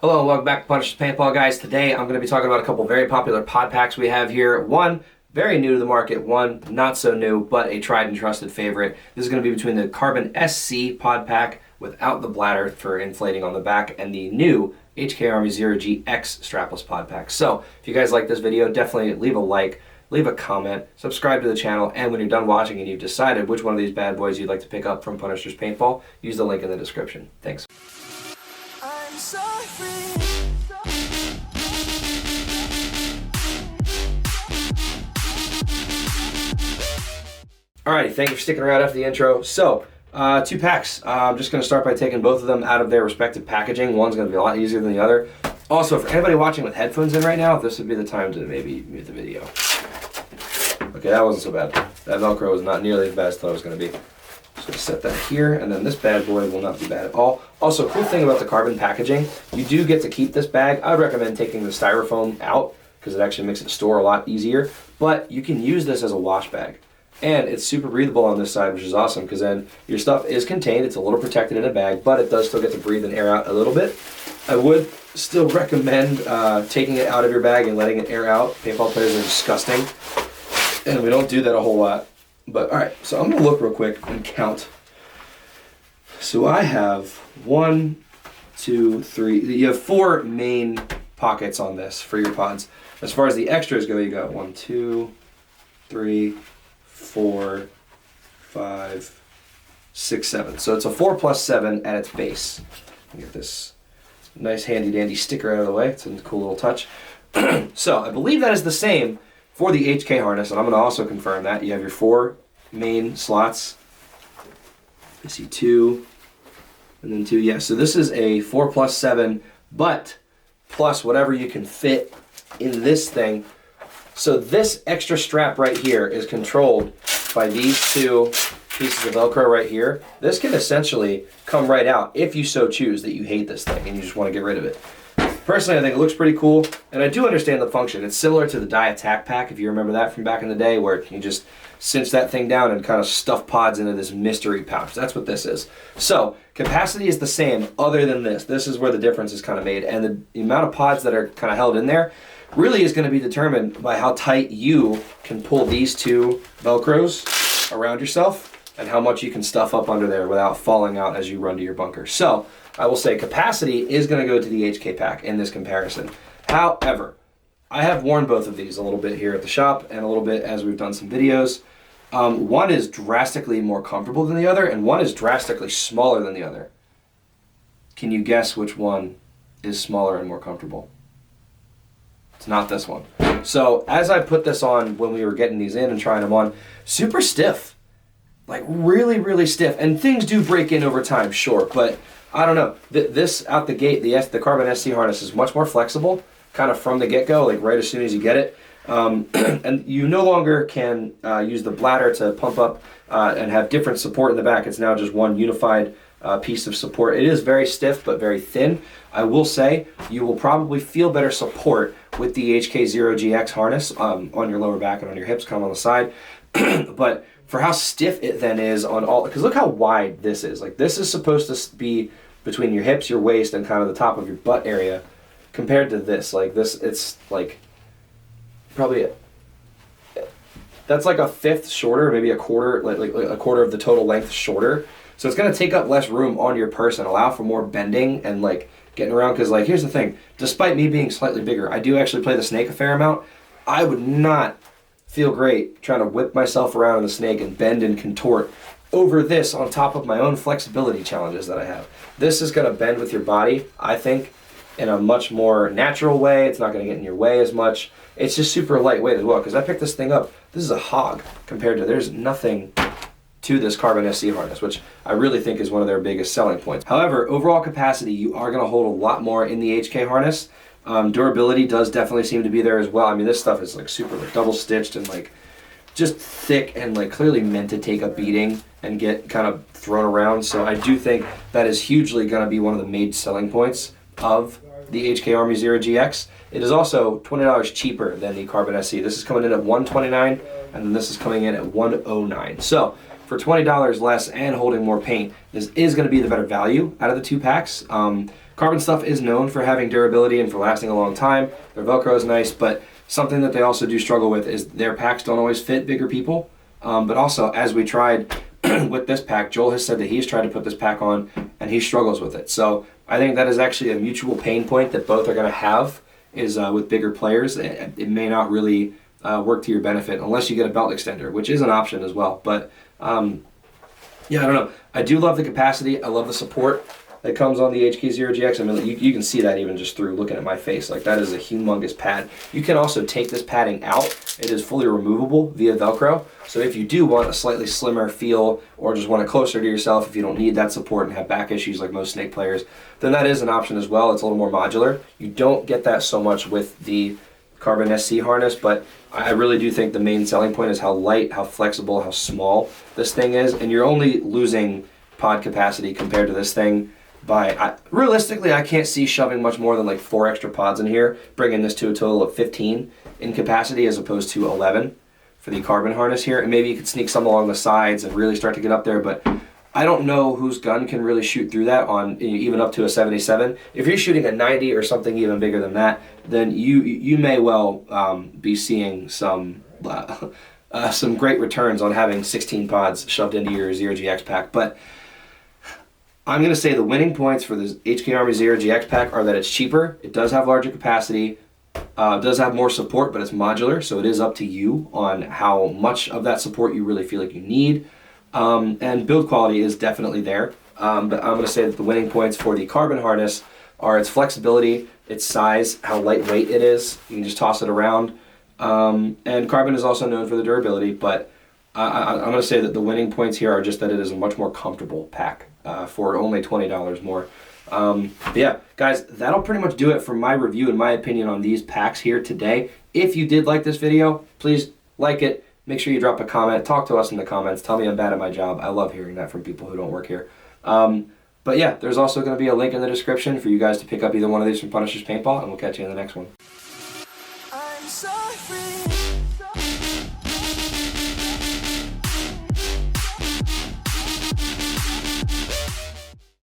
Hello and welcome back to Punisher's Paintball, guys. Today I'm going to be talking about a couple very popular pod packs we have here. One very new to the market, one not so new, but a tried and trusted favorite. This is going to be between the Carbon SC pod pack without the bladder for inflating on the back and the new HK Army 0GX strapless pod pack. So if you guys like this video, definitely leave a like, leave a comment, subscribe to the channel, and when you're done watching and you've decided which one of these bad boys you'd like to pick up from Punisher's Paintball, use the link in the description. Thanks. I'm so free. Alrighty, thank you for sticking around after the intro. So, two packs. I'm just going to start by taking both of them out of their respective packaging. One's going to be a lot easier than the other. Also, for anybody watching with headphones in right now, this would be the time to maybe mute the video. Okay, that wasn't so bad. That Velcro was not nearly as bad as I thought it was going to be. Just going to set that here, and then this bad boy will not be bad at all. Also, cool thing about the carbon packaging, you do get to keep this bag. I would recommend taking the styrofoam out because it actually makes it store a lot easier. But you can use this as a wash bag. And it's super breathable on this side, which is awesome because then your stuff is contained. It's a little protected in a bag, but it does still get to breathe and air out a little bit. I would still recommend taking it out of your bag and letting it air out. Paintball players are disgusting, and we don't do that a whole lot. But all right, so I'm going to look real quick and count. So I have 1, 2, 3. You have 4 main pockets on this for your pods. As far as the extras go, you got 1, 2, 3, 4, 5, 6, 7. So it's a 4 plus 7 at its base. Get this nice handy dandy sticker out of the way. It's a cool little touch. So I believe that is the same for the HK harness, and I'm going to also confirm that. You have your 4 main slots. I see 2, and then 2. Yeah, so this is a 4 plus 7, but plus whatever you can fit in this thing. So this extra strap right here is controlled by these 2 pieces of Velcro right here. This can essentially come right out if you so choose that you hate this thing and you just want to get rid of it. Personally, I think it looks pretty cool, and I do understand the function. It's similar to the Die Attack pack, if you remember that from back in the day, where you just cinch that thing down and kind of stuff pods into this mystery pouch. That's what this is. So capacity is the same other than this. This is where the difference is kind of made, and the amount of pods that are kind of held in there really is going to be determined by how tight you can pull these 2 Velcros around yourself and how much you can stuff up under there without falling out as you run to your bunker. So I will say capacity is going to go to the HK pack in this comparison. However, I have worn both of these a little bit here at the shop and a little bit as we've done some videos. One is drastically more comfortable than the other, and one is drastically smaller than the other. Can you guess which one is smaller and more comfortable? It's not this one. So as I put this on when we were getting these in and trying them on, super stiff. Like really, really stiff. And things do break in over time, sure. But I don't know. This out the gate, the Carbon SC harness is much more flexible, kind of from the get-go, like right as soon as you get it. And you no longer can use the bladder to pump up and have different support in the back. It's now just one unified piece of support. It is very stiff but very thin. I will say you will probably feel better support with the HK0GX harness on your lower back and on your hips, kind of on the side. But for how stiff it then is on all, because look how wide this is. Like this is supposed to be between your hips, your waist, and kind of the top of your butt area, compared to this. Like this, it's like probably that's like a fifth shorter, maybe a quarter, like a quarter of the total length shorter. So it's going to take up less room on your person, allow for more bending and like getting around. Because like here's the thing, despite me being slightly bigger, I do actually play the snake a fair amount. I would not feel great trying to whip myself around in the snake and bend and contort over this on top of my own flexibility challenges that I have. This is going to bend with your body, I think, in a much more natural way. It's not going to get in your way as much. It's just super lightweight as well, because I picked this thing up. This is a hog compared to, there's nothing to this Carbon SC harness, which I really think is one of their biggest selling points. However, overall capacity, you are going to hold a lot more in the HK harness. Durability does definitely seem to be there as well. I mean, this stuff is like super like double stitched and like just thick and like clearly meant to take a beating and get kind of thrown around. So I do think that is hugely going to be one of the main selling points of the HK Army 0GX. It is also $20 cheaper than the Carbon SC. This is coming in at $129, and then this is coming in at $109. So for $20 less and holding more paint, this is going to be the better value out of the 2 packs. Carbon stuff is known for having durability and for lasting a long time. Their Velcro is nice, but something that they also do struggle with is their packs don't always fit bigger people. But also, as we tried with this pack, Joel has said that he's tried to put this pack on and he struggles with it. So I think that is actually a mutual pain point that both are going to have, is with bigger players. It may not really work to your benefit unless you get a belt extender, which is an option as well. But yeah, I don't know. I do love the capacity. I love the support that comes on the HK0GX. I mean, you can see that even just through looking at my face. Like, that is a humongous pad. You can also take this padding out. It is fully removable via Velcro. So if you do want a slightly slimmer feel or just want it closer to yourself, if you don't need that support and have back issues like most snake players, then that is an option as well. It's a little more modular. You don't get that so much with the Carbon SC harness, but I really do think the main selling point is how light, how flexible, how small this thing is. And you're only losing pod capacity compared to this thing by, realistically, I can't see shoving much more than like 4 extra pods in here, bringing this to a total of 15 in capacity as opposed to 11 for the Carbon harness here. And maybe you could sneak some along the sides and really start to get up there, but I don't know whose gun can really shoot through that on even up to a 77. If you're shooting a 90 or something even bigger than that, then you may well be seeing some great returns on having 16 pods shoved into your Zero GX pack. But I'm going to say the winning points for the HK Army Zero GX pack are that it's cheaper, it does have larger capacity, does have more support, but it's modular, so it is up to you on how much of that support you really feel like you need. And build quality is definitely there. But I'm going to say that the winning points for the Carbon harness are its flexibility, its size, how lightweight it is. You can just toss it around. And Carbon is also known for the durability, but I'm going to say that the winning points here are just that it is a much more comfortable pack for only $20 more. But yeah, guys, that'll pretty much do it for my review and my opinion on these packs here today. If you did like this video, please like it. Make sure you drop a comment. Talk to us in the comments. Tell me I'm bad at my job. I love hearing that from people who don't work here. But yeah, there's also going to be a link in the description for you guys to pick up either one of these from Punisher's Paintball, and we'll catch you in the next one. I'm so free.